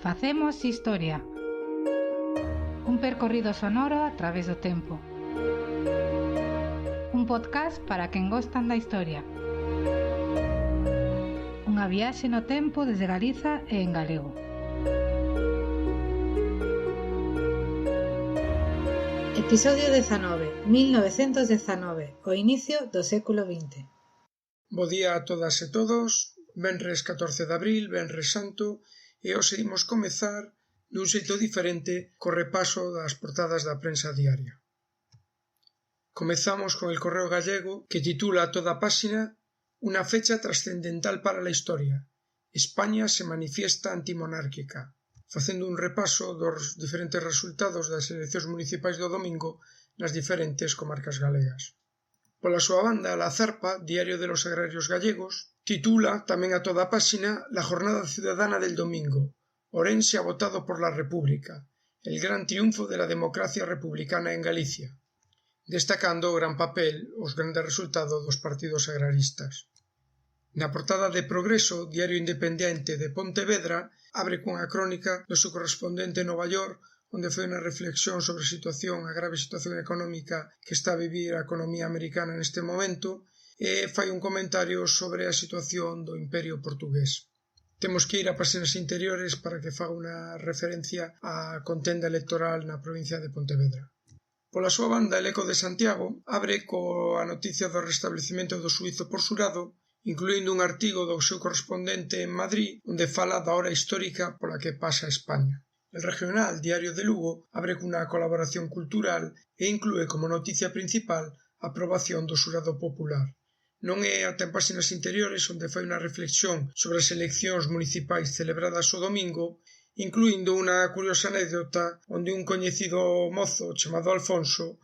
Facemos historia. Un percorrido sonoro a través do tempo. Un podcast para quen gostan da historia. Unha viaxe no tempo desde Galiza e en galego. Episodio 19, 1919, o inicio do século XX. Bo día a todas e todos, venres 14 de abril, venres santo, e hoxe imos comezar dun xeito diferente co repaso das portadas da prensa diaria. Comezamos con el Correo Gallego, que titula a toda páxina "Una fecha trascendental para la historia. España se manifiesta antimonárquica", facendo un repaso dos diferentes resultados das eleccións municipais do domingo nas diferentes comarcas galegas. Pola súa banda, La Zarpa, Diario de los Agrarios Gallegos, titula tamén a toda páxina "La jornada ciudadana del domingo. Orense ha votado por la República. El gran triunfo de la democracia republicana en Galicia", destacando o gran papel, os grandes resultados dos partidos agraristas. Na portada de Progreso, Diario Independiente de Pontevedra, abre cunha crónica do seu correspondente en Nova York, onde foi unha reflexión sobre a grave situación económica que está a vivir a economía americana neste momento, e fai un comentario sobre a situación do Imperio Portugués. Temos que ir a páxinas interiores para que faga unha referencia á contenda electoral na provincia de Pontevedra. Pola súa banda, El Eco de Santiago abre coa noticia do restablecemento do xuízo por xurado, incluindo un artigo do seu correspondente en Madrid, onde fala da hora histórica pola que pasa España. El Regional, Diario de Lugo, abre cunha colaboración cultural e inclúe como noticia principal a aprobación do xurado popular. Non é ata en páxinas interiores onde fai unha reflexión sobre as eleccións municipais celebradas o domingo, incluindo unha curiosa anécdota onde un coñecido mozo chamado Alfonso,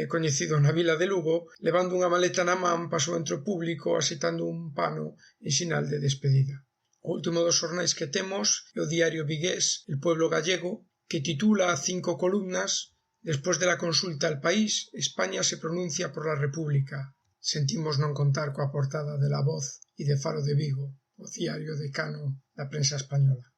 coñecido na vila de Lugo, levando unha maleta na man, pasou entre o público asitando un pano en sinal de despedida. O último dos xornais que temos é o diario vigués El Pueblo Gallego, que titula a 5 columnas "Después de la consulta al país, España se pronuncia por la República". Sentimos non contar coa portada de La Voz e de Faro de Vigo, o diario decano da prensa española.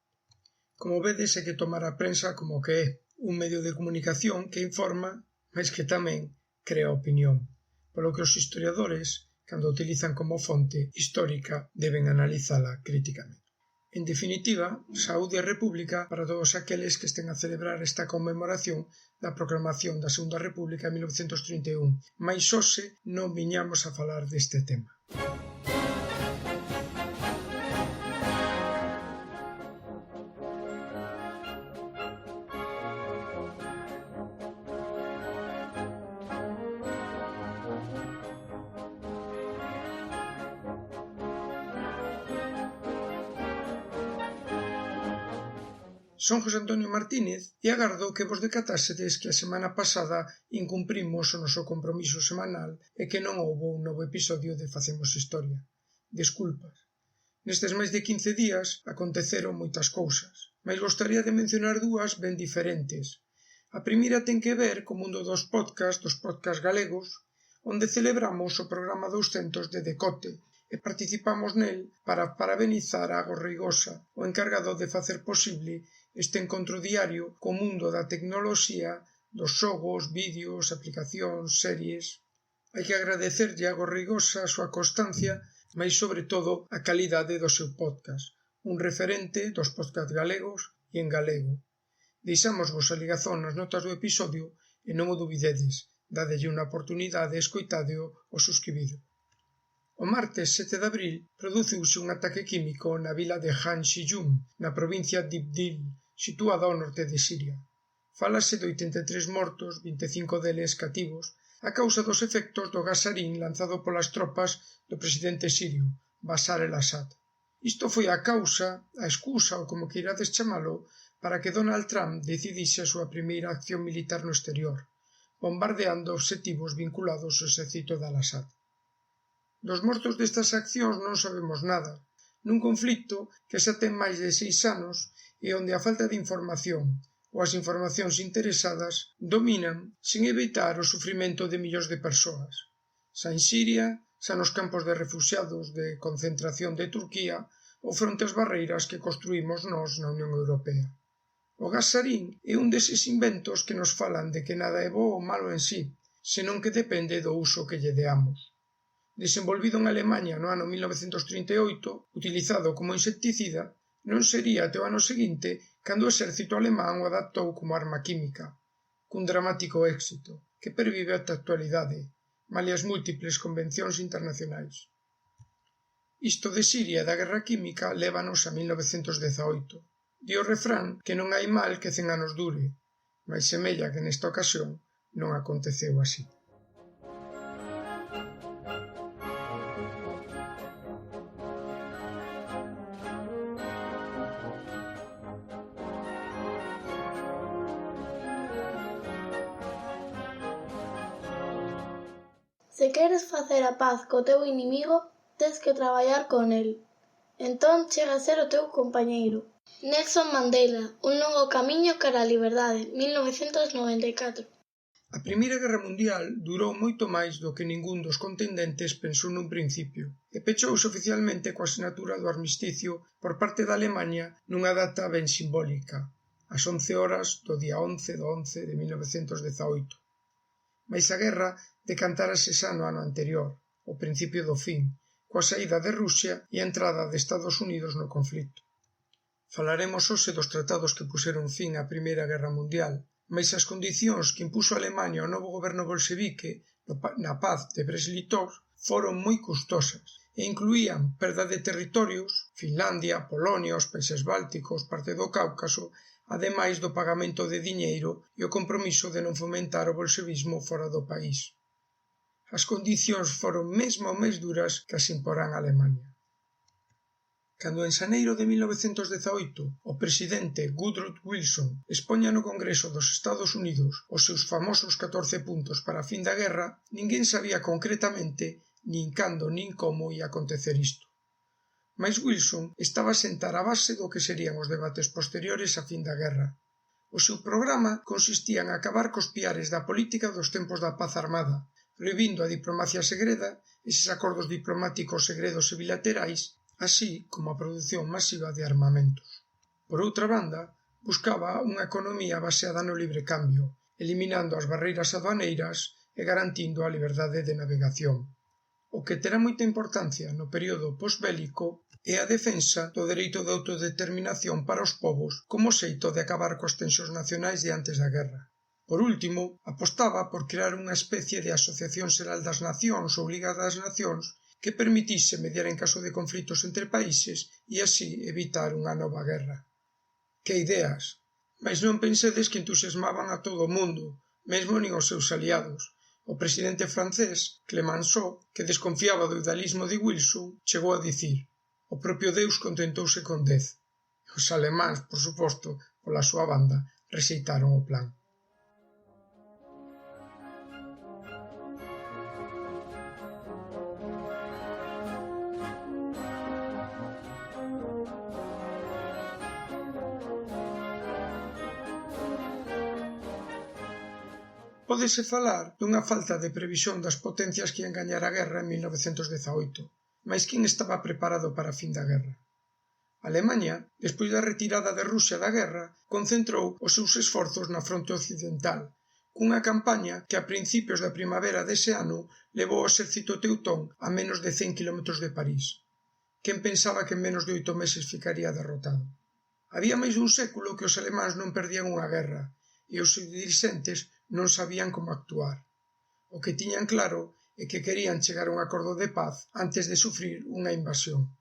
Como vedes, hai que tomar a prensa como que é un medio de comunicación que informa, mas que tamén crea opinión, polo que os historiadores, cando utilizan como fonte histórica, deben analizala críticamente. En definitiva, saúde e república para todos aqueles que estén a celebrar esta conmemoración da proclamación da Segunda República en 1931, mais hoxe non viñamos a falar deste tema. Son José Antonio Martínez e agardo que vos decatásedes que a semana pasada incumprimos o noso compromiso semanal e que non houbo un novo episodio de Facemos Historia. Desculpas. Nestes máis de 15 días aconteceron moitas cousas, mas gostaría de mencionar dúas ben diferentes. A primeira ten que ver co mundo dos podcasts galegos, onde celebramos o programa 200 de Decote e participamos nel para parabenizar a Ágora Reigosa, o encargado de facer posible este encontro diario co mundo da tecnoloxía, dos xogos, vídeos, aplicacións, series. Hai que agradecerlle a Ágora Reigosa a súa constancia, mas sobre todo a calidade do seu podcast, un referente dos podcasts galegos e en galego. Deixámosvos a ligazón nas notas do episodio e non o dubidedes, dadelle unha oportunidade e escoitádeo o suscribido. O martes 7 de abril produciuse un ataque químico na vila de Han Shiyun, na provincia de Idlib, situada ao norte de Siria. Fálase de 83 mortos, 25 deles cativos, a causa dos efectos do gas sarín lanzado polas tropas do presidente sirio, Bashar el-Assad. Isto foi a excusa ou como queirades chamalo, para que Donald Trump decidise a súa primeira acción militar no exterior, bombardeando obxectivos vinculados ao exército de al-Assad. Dos mortos destas accións non sabemos nada, nun conflicto que xa ten máis de 6 anos e onde a falta de información ou as informacións interesadas dominan sen evitar o sufrimento de millóns de persoas, xa en Siria, xa nos campos de refuxiados de concentración de Turquía ou fronte ás barreiras que construímos nós na Unión Europea. O gas sarín é un deses inventos que nos falan de que nada é bo ou malo en sí, senón que depende do uso que lle deamos. Desenvolvido en Alemaña no ano 1938, utilizado como insecticida, non sería até o ano seguinte cando o exército alemán o adaptou como arma química, cun dramático éxito, que pervive ata a actualidade, malia as múltiples convencións internacionais. Isto de Siria e da guerra química lévanos a 1918. Di o refrán que non hai mal que 100 anos dure, mais semella que nesta ocasión non aconteceu así. Se queres facer a paz co teu inimigo, tes que traballar con el. Entón chega a ser o teu compañeiro. Nelson Mandela, un longo camiño cara á liberdade, 1994. A Primeira Guerra Mundial durou moito máis do que ningún dos contendentes pensou nun principio e pechouse oficialmente coa sinatura do armisticio por parte da Alemaña nunha data ben simbólica, ás 11 horas do día 11 do 11 de 1918. Mais a guerra decantárase xa no ano anterior, o principio do fin, coa saída de Rusia e a entrada de Estados Unidos no conflito. Falaremos hoxe dos tratados que puxeron fin á Primeira Guerra Mundial, mais as condicións que impuxo Alemaña ao novo goberno bolchevique na paz de Brest-Litov foron moi custosas e incluían perda de territorios, Finlandia, Polonia, os países bálticos, parte do Cáucaso, ademais do pagamento de diñeiro e o compromiso de non fomentar o bolchevismo fora do país. As condicións foron mesmo máis duras que as imporán a Alemaña. Cando en xaneiro de 1918 o presidente Woodrow Wilson expoña no Congreso dos Estados Unidos os seus famosos 14 puntos para a fin da guerra, ninguén sabía concretamente nin cando nin como ia acontecer isto. Mais Wilson estaba a sentar a base do que serían os debates posteriores á fin da guerra. O seu programa consistía en acabar cos piares da política dos tempos da paz armada, prohibindo a diplomacia segreda, eses acordos diplomáticos segredos e bilaterais, así como a produción masiva de armamentos. Por outra banda, buscaba unha economía baseada no libre cambio, eliminando as barreiras aduaneiras e garantindo a liberdade de navegación. O que terá moita importancia no período posbélico é a defensa do dereito de autodeterminación para os povos como xeito de acabar coas tensións nacionais de antes da guerra. Por último, apostaba por crear unha especie de Asociación Xeral das Nacións ou Liga das Nacións que permitise mediar en caso de conflitos entre países e así evitar unha nova guerra. Que ideas! Mais non pensedes que entusiasmaban a todo o mundo, mesmo nin os seus aliados. O presidente francés, Clemenceau, que desconfiaba do idealismo de Wilson, chegou a dicir: o propio Deus contentouse con 10. Os alemáns, por suposto, pola súa banda, rexeitaron o plan. Pódese falar dunha falta de previsión das potencias que ian gañar a guerra en 1918, mais quen estaba preparado para a fin da guerra? Alemaña, despois da retirada de Rusia da guerra, concentrou os seus esforzos na fronte occidental, cunha campaña que a principios da primavera dese ano levou o exército teutón a menos de 100 km de París. Quen pensaba que en menos de 8 meses ficaría derrotado? Había máis dun século que os alemáns non perdían unha guerra, e os seus dirixentes non sabían como actuar. O que tiñan claro é que querían chegar a un acordo de paz antes de sufrir unha invasión.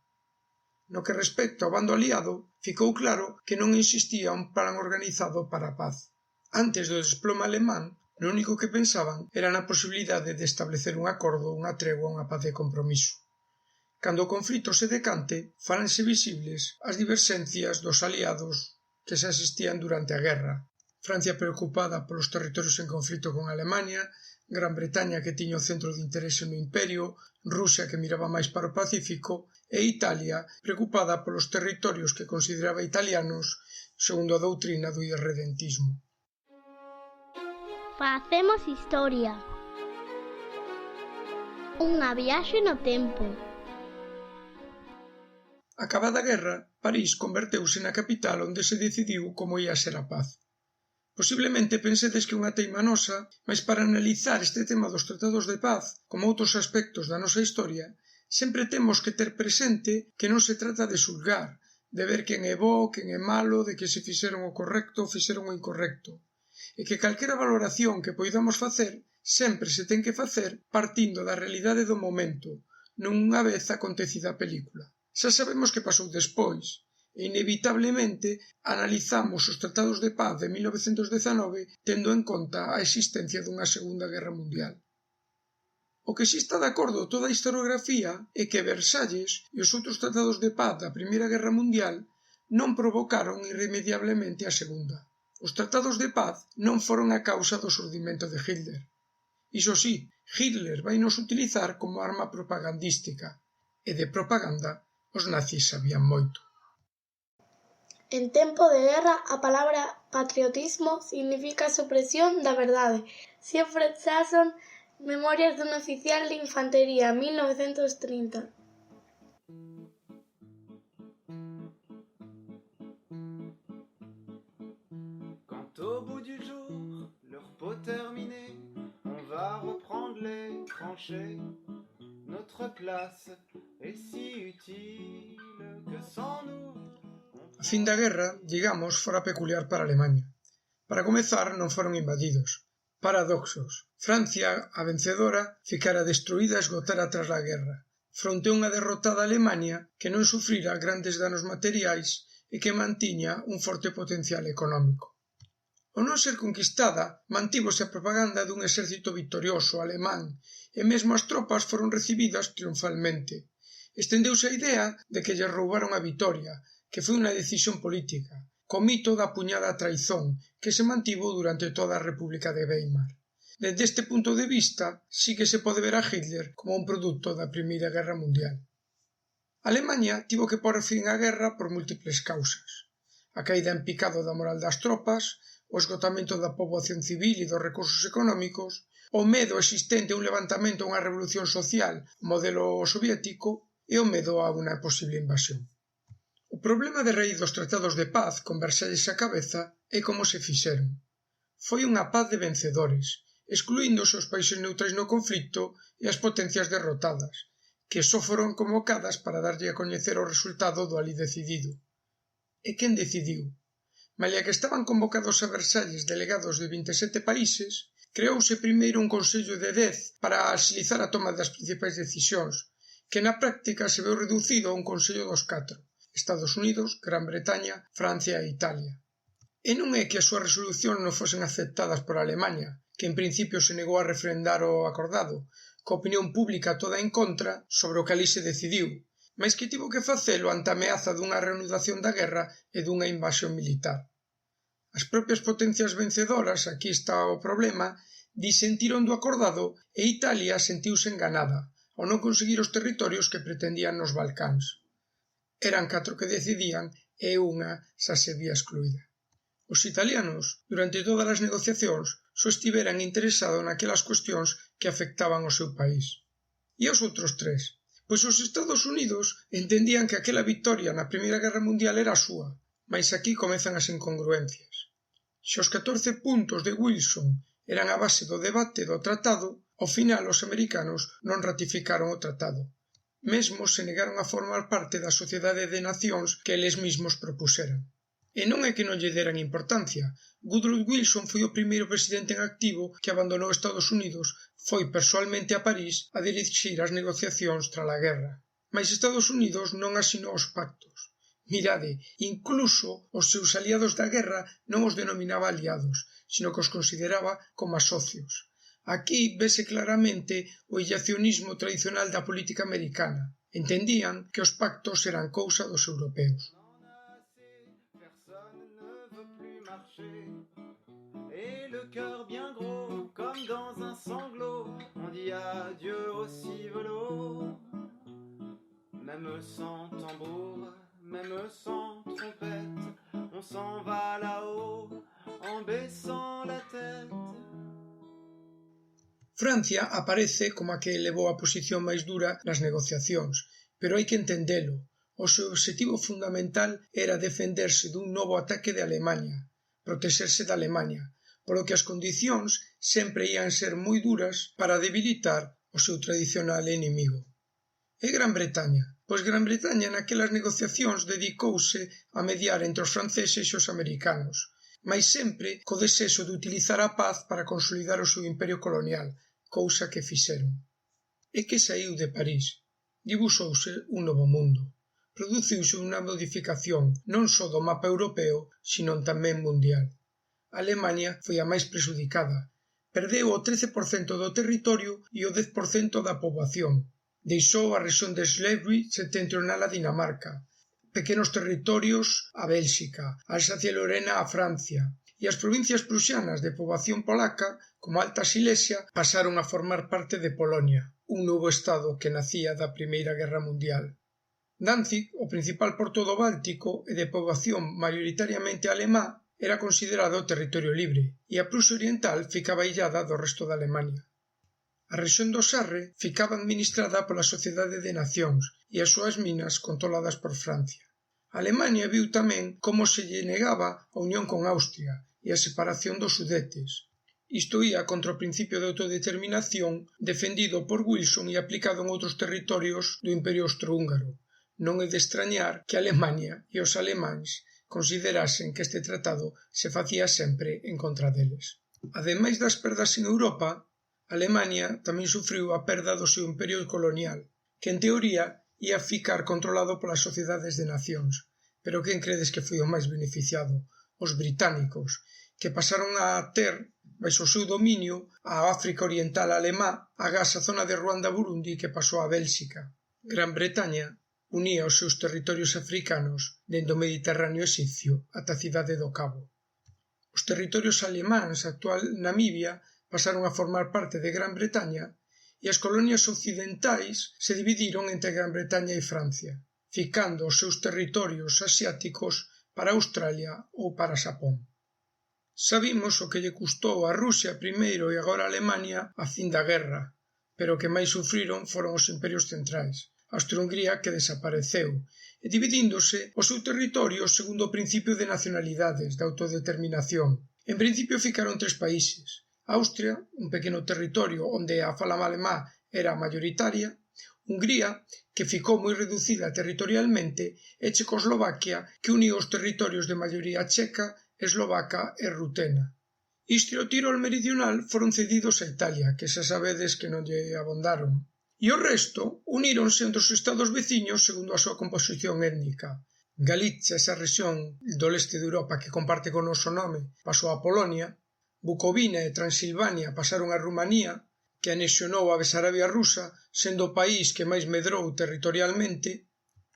No que respecta ao bando aliado, ficou claro que non existía un plan organizado para a paz. Antes do desplome alemán, o único que pensaban era na posibilidade de establecer un acordo, unha tregua, unha paz de compromiso. Cando o conflito se decante, faranse visibles as diverxencias dos aliados que xa existían durante a guerra. Francia preocupada polos territorios en conflito con Alemaña, Gran Bretaña que tiña o centro de interese no Imperio, Rusia que miraba máis para o Pacífico e Italia preocupada polos territorios que consideraba italianos segundo a doutrina do irredentismo. Facemos historia. Unha viaxe no tempo. Acabada a guerra, París converteuse na capital onde se decidiu como ia ser a paz. Posiblemente pensedes que unha teima nosa, mas para analizar este tema dos tratados de paz, como outros aspectos da nosa historia, sempre temos que ter presente que non se trata de xulgar, de ver quen é bo, quen é malo, de que se fixeron o correcto ou fixeron o incorrecto, e que calquera valoración que poidamos facer sempre se ten que facer partindo da realidade do momento, non unha vez acontecida a película. Xa sabemos que pasou despois, e inevitablemente analizamos os tratados de paz de 1919 tendo en conta a existencia dunha Segunda Guerra Mundial. O que si está de acordo toda a historiografía é que Versalles e os outros tratados de paz da Primeira Guerra Mundial non provocaron irremediablemente a Segunda. Os tratados de paz non foron a causa do xurdimento de Hitler. Iso sí, Hitler vai nos utilizar como arma propagandística, e de propaganda os nazis sabían moito. En tempo de guerra, a palabra patriotismo significa supresión da verdade. Siegfried Sasson, Memorias dun oficial de infantería, 1930. Quand au bout du jour, le repos terminé, on va reprendre les tranchées. Notre place est si utile que sans nous... A fin da guerra, digamos, fora peculiar para Alemaña. Para comezar, non foron invadidos. Paradoxos. Francia, a vencedora, ficara destruída e esgotara tras a guerra, fronte a unha derrotada Alemaña que non sufrira grandes danos materiais e que mantiña un forte potencial económico. Ao non ser conquistada, mantívose a propaganda dun exército victorioso alemán e mesmo as tropas foron recibidas triunfalmente. Estendeuse a idea de que lle roubaron a vitoria, que foi unha decisión política, co mito da puñada traizón que se mantivo durante toda a República de Weimar. Dende este punto de vista, sí que se pode ver a Hitler como un produto da Primeira Guerra Mundial. Alemanha tivo que pôr fin á guerra por múltiples causas. A caída en picado da moral das tropas, o esgotamento da poboación civil e dos recursos económicos, o medo existente a un levantamento a unha revolución social modelo soviético e o medo a unha posible invasión. O problema de raíz dos tratados de paz con Versalles á cabeza é como se fixeron. Foi unha paz de vencedores, excluíndose os países neutrais no conflito e as potencias derrotadas, que só foron convocadas para darlle a coñecer o resultado do alí decidido. E quen decidiu? Malia que estaban convocados a Versalles delegados de 27 países, creouse primeiro un Consello de 10 para agilizar a toma das principais decisións, que na práctica se veu reducido a un Consello dos 4, Estados Unidos, Gran Bretaña, Francia e Italia. E non é que as súas resolucións non fosen aceptadas por Alemaña, que en principio se negou a refrendar o acordado, coa opinión pública toda en contra sobre o que alí se decidiu, mais que tivo que facelo ante a ameaza dunha reanudación da guerra e dunha invasión militar. As propias potencias vencedoras, aquí está o problema, disentiron do acordado e Italia sentiuse enganada, ao non conseguir os territorios que pretendían nos Balcáns. Eran 4 que decidían e unha xa se vía excluída. Os italianos, durante todas as negociacións, só estiveran interesados naquelas cuestións que afectaban ao seu país. E os outros 3? Pois os Estados Unidos entendían que aquela victoria na Primeira Guerra Mundial era a súa, mas aquí comezan as incongruencias. Se os 14 puntos de Wilson eran a base do debate do tratado, ao final os americanos non ratificaron o tratado. Mesmo se negaron a formar parte da Sociedade de Nacións que eles mesmos propuseran. E non é que non lle deran importancia. Woodrow Wilson foi o primeiro presidente en activo que abandonou Estados Unidos, foi persoalmente a París a dirixir as negociacións tras a guerra. Mais Estados Unidos non asinou os pactos. Mirade, incluso os seus aliados da guerra non os denominaba aliados, sino que os consideraba como a socios. Aquí vese claramente o illacionismo tradicional da política americana. Entendían que os pactos eran cousa dos europeos. Et le cœur bien gros, comme dans un sanglot, on dit adieu au civolo. Même sans tambour, même sans trompette, on s'en va là-haut, en baissant la tête. Francia aparece como a que elevou a posición máis dura nas negociacións, pero hai que entendelo. O seu obxectivo fundamental era defenderse dun novo ataque de Alemaña, protexerse da Alemaña, polo que as condicións sempre ían ser moi duras para debilitar o seu tradicional inimigo. E Gran Bretaña? Pois Gran Bretaña naquelas negociacións dedicouse a mediar entre os franceses e os americanos, mais sempre co desexo de utilizar a paz para consolidar o seu imperio colonial, cousa que fixeron. E que saíu de París? Dibuxouse un novo mundo. Produciuse unha modificación non só do mapa europeo, sino tamén mundial. Alemaña foi a máis prexudicada. Perdeu o 13% do territorio e o 10% da poboación. Deixou a rexión de Schleswig setentrional a Dinamarca, pequenos territorios a Bélxica, Alsacia e Lorena a Francia, e as provincias prusianas de poboación polaca, como Alta Silesia, pasaron a formar parte de Polonia, un novo estado que nacía da Primeira Guerra Mundial. Danzig, o principal porto do Báltico e de poboación maioritariamente alemá, era considerado territorio libre, e a Prusia Oriental ficaba illada do resto da Alemania. A rexión do Sarre ficaba administrada pola Sociedade de Nacións e as súas minas controladas por Francia. Alemania viu tamén como se lle negaba a unión con Austria e a separación dos Sudetes. Isto ía contra o principio de autodeterminación defendido por Wilson e aplicado en outros territorios do Imperio Austrohúngaro. Non é de extrañar que Alemania e os alemáns considerasen que este tratado se facía sempre en contra deles. Ademais das perdas en Europa, Alemania tamén sufriu a perda do seu imperio colonial, que en teoría ia ficar controlado polas sociedades de nacións. Pero quen credes que foi o máis beneficiado? Os británicos, que pasaron a ter, baixo o seu dominio, a África Oriental alemá, agás a zona de Ruanda-Burundi que pasou a Bélxica. Gran Bretaña unía os seus territorios africanos dende o Mediterráneo exipcio ata a cidade do Cabo. Os territorios alemáns, actual Namibia, pasaron a formar parte de Gran Bretaña e as colonias occidentais se dividiron entre Gran Bretaña e Francia, ficando os seus territorios asiáticos para Australia ou para Xapón. Sabimos o que lle custou a Rusia primeiro e agora a Alemania a fin da guerra, pero o que máis sufriron foron os imperios centrais, a Austria-Hungría que desapareceu, e dividíndose o seu territorio segundo o principio de nacionalidades, de autodeterminación. En principio ficaron 3 países: Austria, un pequeno territorio onde a fala alemá era maioritaria, Hungría, que ficou moi reducida territorialmente, e Checoslovaquia, que uniu os territorios de maioría checa, eslovaca e rutena. Istria e o Tirol meridional foron cedidos a Italia, que xa sabedes que non lle abondaron. E o resto uníronse entre os estados veciños segundo a súa composición étnica. Galicia, esa rexión do leste de Europa que comparte con o noso nome, pasou a Polonia. Bucovina e Transilvania pasaron a Rumanía, que anexionou a Besarabia rusa, sendo o país que máis medrou territorialmente,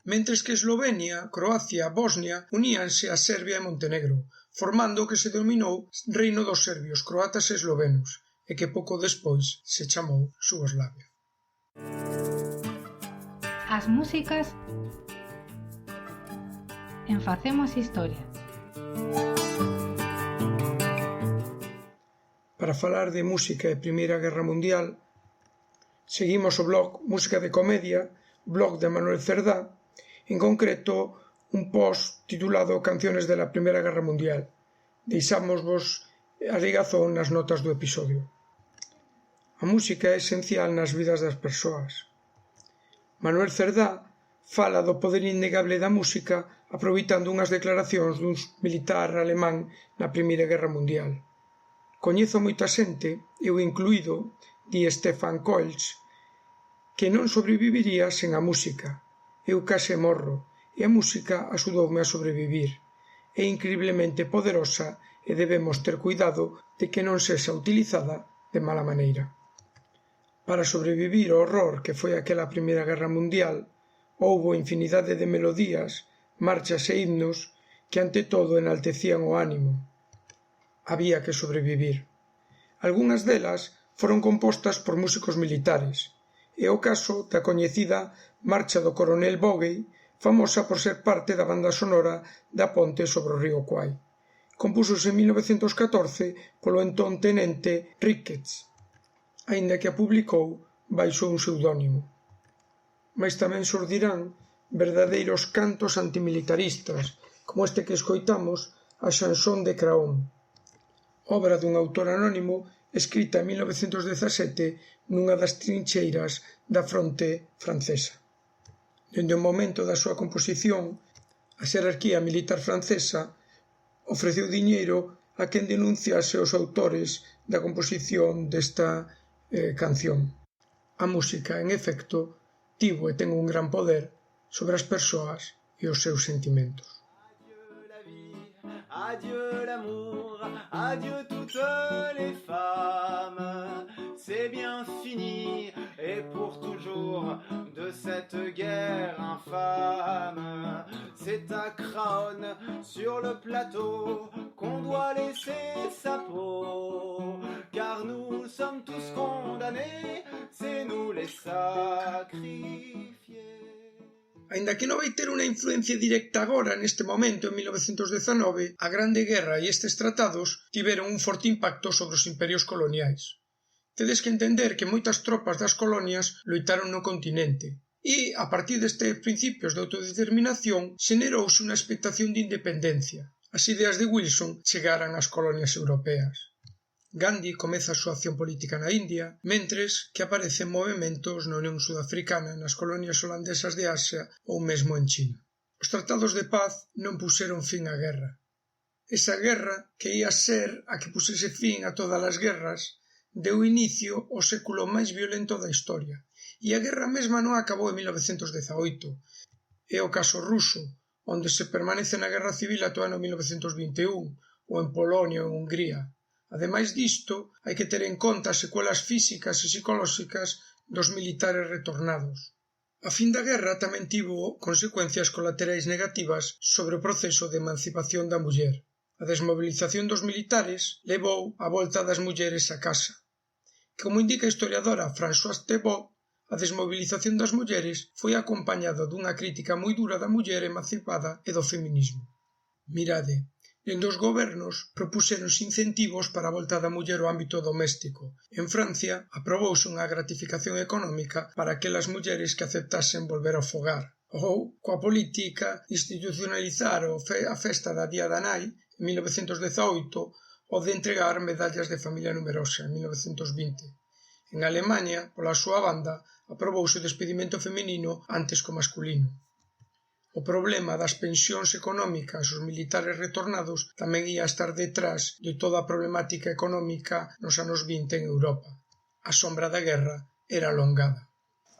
mentres que Eslovenia, Croacia e Bosnia uníanse a Serbia e Montenegro, formando o que se denominou Reino dos Serbios, Croatas e Eslovenos, e que pouco despois se chamou Xugoslavia. As músicas en Facemos Historia. Para falar de música e Primeira Guerra Mundial, seguimos o blog Música de Comedia, blog de Manuel Cerdá, en concreto un post titulado Canciones de la Primera Guerra Mundial. Deixámosvos a ligazón nas notas do episodio. A música é esencial nas vidas das persoas. Manuel Cerdá fala do poder innegable da música aproveitando unhas declaracións dun militar alemán na Primeira Guerra Mundial. Coñezo moita xente, eu incluído, di Stefan Kolsch, que non sobreviviría sen a música. Eu case morro, e a música axudoume a sobrevivir. É increíblemente poderosa e debemos ter cuidado de que non sexa utilizada de mala maneira. Para sobrevivir ao horror que foi aquela Primeira Guerra Mundial, houbo infinidade de melodías, marchas e himnos que ante todo enaltecían o ánimo. Había que sobrevivir. Algunhas delas foron compostas por músicos militares. É o caso da coñecida Marcha do Coronel Bogey, famosa por ser parte da banda sonora da ponte sobre o río Kwai. Compúxose en 1914 polo entón tenente Ricketts, aínda que a publicou baixo un pseudónimo. Mais tamén xurdirán verdadeiros cantos antimilitaristas, como este que escoitamos, a Chanson de Craon, obra dun autor anónimo escrita en 1917 nunha das trincheiras da fronte francesa. Dende o momento da súa composición, a xerarquía militar francesa ofreceu diñeiro a quen denunciase os autores da composición desta canción. A música, en efecto, tivo e ten un gran poder sobre as persoas e os seus sentimentos. Adieu l'amour, adieu toutes les femmes, c'est bien fini et pour toujours de cette guerre infâme. C'est à Craonne sur le plateau qu'on doit laisser sa peau, car nous sommes tous condamnés, c'est nous les sacrifiés. Aínda que non vai ter unha influencia directa agora, neste momento, en 1919, a Grande Guerra e estes tratados tiveron un forte impacto sobre os imperios coloniais. Tedes que entender que moitas tropas das colonias loitaron no continente, e, a partir destes principios de autodeterminación, xenerouse unha expectación de independencia. As ideas de Wilson chegaran ás colonias europeas. Gandhi comeza a súa acción política na India, mentres que aparecen movementos na Unión Sudafricana, nas colonias holandesas de Asia ou mesmo en China. Os tratados de paz non puxeron fin á guerra. Esa guerra, que ia ser a que pusese fin a todas as guerras, deu inicio ao século máis violento da historia. E a guerra mesma non acabou en 1918. É o caso ruso, onde se permanece na guerra civil ata o ano 1921, ou en Polonia ou en Hungría. Ademais disto, hai que ter en conta as secuelas físicas e psicolóxicas dos militares retornados. A fin da guerra tamén tivo consecuencias colaterais negativas sobre o proceso de emancipación da muller. A desmobilización dos militares levou a volta das mulleres a casa. Como indica a historiadora Françoise Thébault, a desmobilización das mulleres foi acompañada dunha crítica moi dura da muller emancipada e do feminismo. Mirade, dende os gobernos propuxéronse incentivos para a volta da muller ao ámbito doméstico. En Francia, aprobouse unha gratificación económica para aquelas mulleres que aceptasen volver ao fogar. Ou, coa política, institucionalizar a festa da Día da Nai, en 1918, ou de entregar medallas de familia numerosa, en 1920. En Alemanha, pola súa banda, aprobouse o despedimento feminino antes que o masculino. O problema das pensións económicas aos militares retornados tamén ia estar detrás de toda a problemática económica nos anos 20 en Europa. A sombra da guerra era alongada.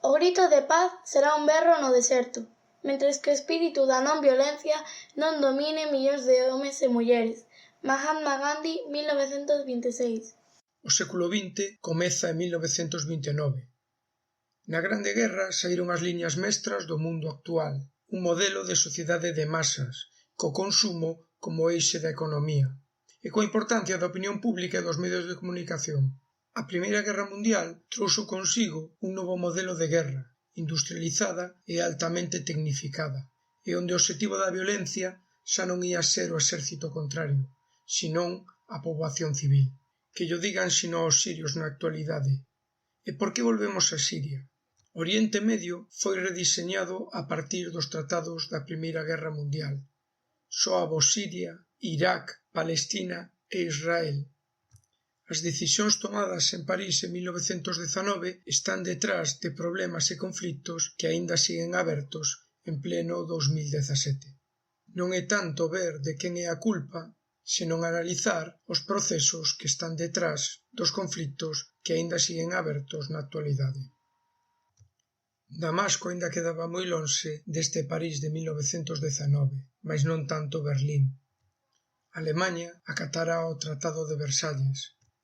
O grito de paz será un berro no deserto, mentres que o espírito da non violencia non domine millóns de homes e mulleres. Mahatma Gandhi, 1926. O século XX comeza en 1929. Na Grande Guerra saíron as liñas mestras do mundo actual, un modelo de sociedade de masas, co consumo como eixe da economía, e coa importancia da opinión pública e dos medios de comunicación. A Primeira Guerra Mundial trouxo consigo un novo modelo de guerra, industrializada e altamente tecnificada, e onde o obxectivo da violencia xa non ia ser o exército contrario, senón a poboación civil. Que llo digan sino aos sirios na actualidade. E por que volvemos a Siria? Oriente Medio foi rediseñado a partir dos tratados da Primeira Guerra Mundial. Soaba Siria, Irak, Palestina e Israel. As decisións tomadas en París en 1919 están detrás de problemas e conflitos que aínda siguen abertos en pleno 2017. Non é tanto ver de quen é a culpa, senón analizar os procesos que están detrás dos conflitos que aínda siguen abertos na actualidade. Damasco aínda quedaba moi lonxe deste París de 1919, mais non tanto Berlín. Alemanha acatará o Tratado de Versalles,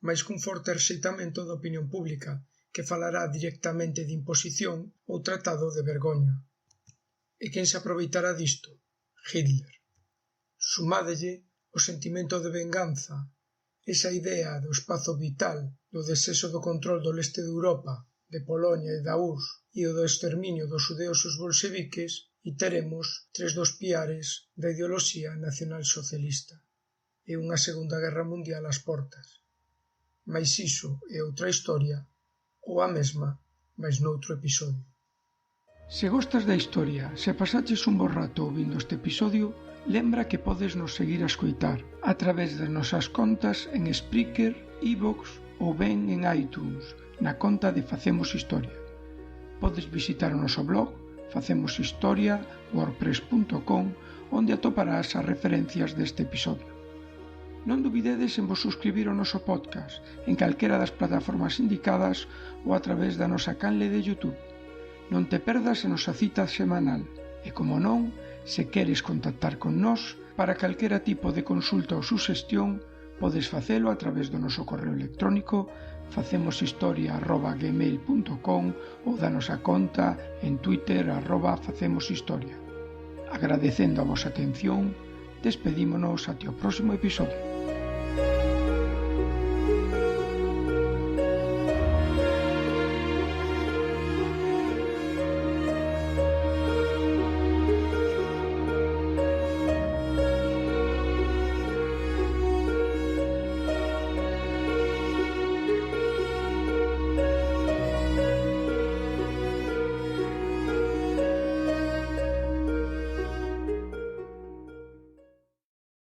mais cun forte rexeitamento da opinión pública, que falará directamente de imposición ou tratado de vergoña. E quen se aproveitará disto? Hitler. Sumádelle o sentimento de venganza, esa idea do espazo vital, do desexo do control do leste de Europa, de Polonia e da URSS, e o do exterminio dos xudeos e os bolseviques, e teremos tres dos piares da ideoloxía nacionalsocialista e unha Segunda Guerra Mundial ás portas. Mais iso é outra historia, ou a mesma, mas noutro episodio. Se gostas da historia, se pasaches un bo rato ouvindo este episodio, lembra que podes nos seguir a escoitar a través das nosas contas en Spreaker, iVoox ou ben en iTunes, na conta de Facemos Historia. Podes visitar o noso blog facemoshistoria.wordpress.com, onde atoparás as referencias deste episodio. Non dubidedes en vos suscribir ao noso podcast en calquera das plataformas indicadas ou a través da nosa canle de YouTube. Non te perdas a nosa cita semanal e, como non, se queres contactar con nós para calquera tipo de consulta ou suxestión, podes facelo a través do noso correo electrónico facemoshistoria@gmail.com ou da nosa conta en Twitter @facemoshistoria. Agradecendo a vosa atención, despedímonos até o próximo episodio.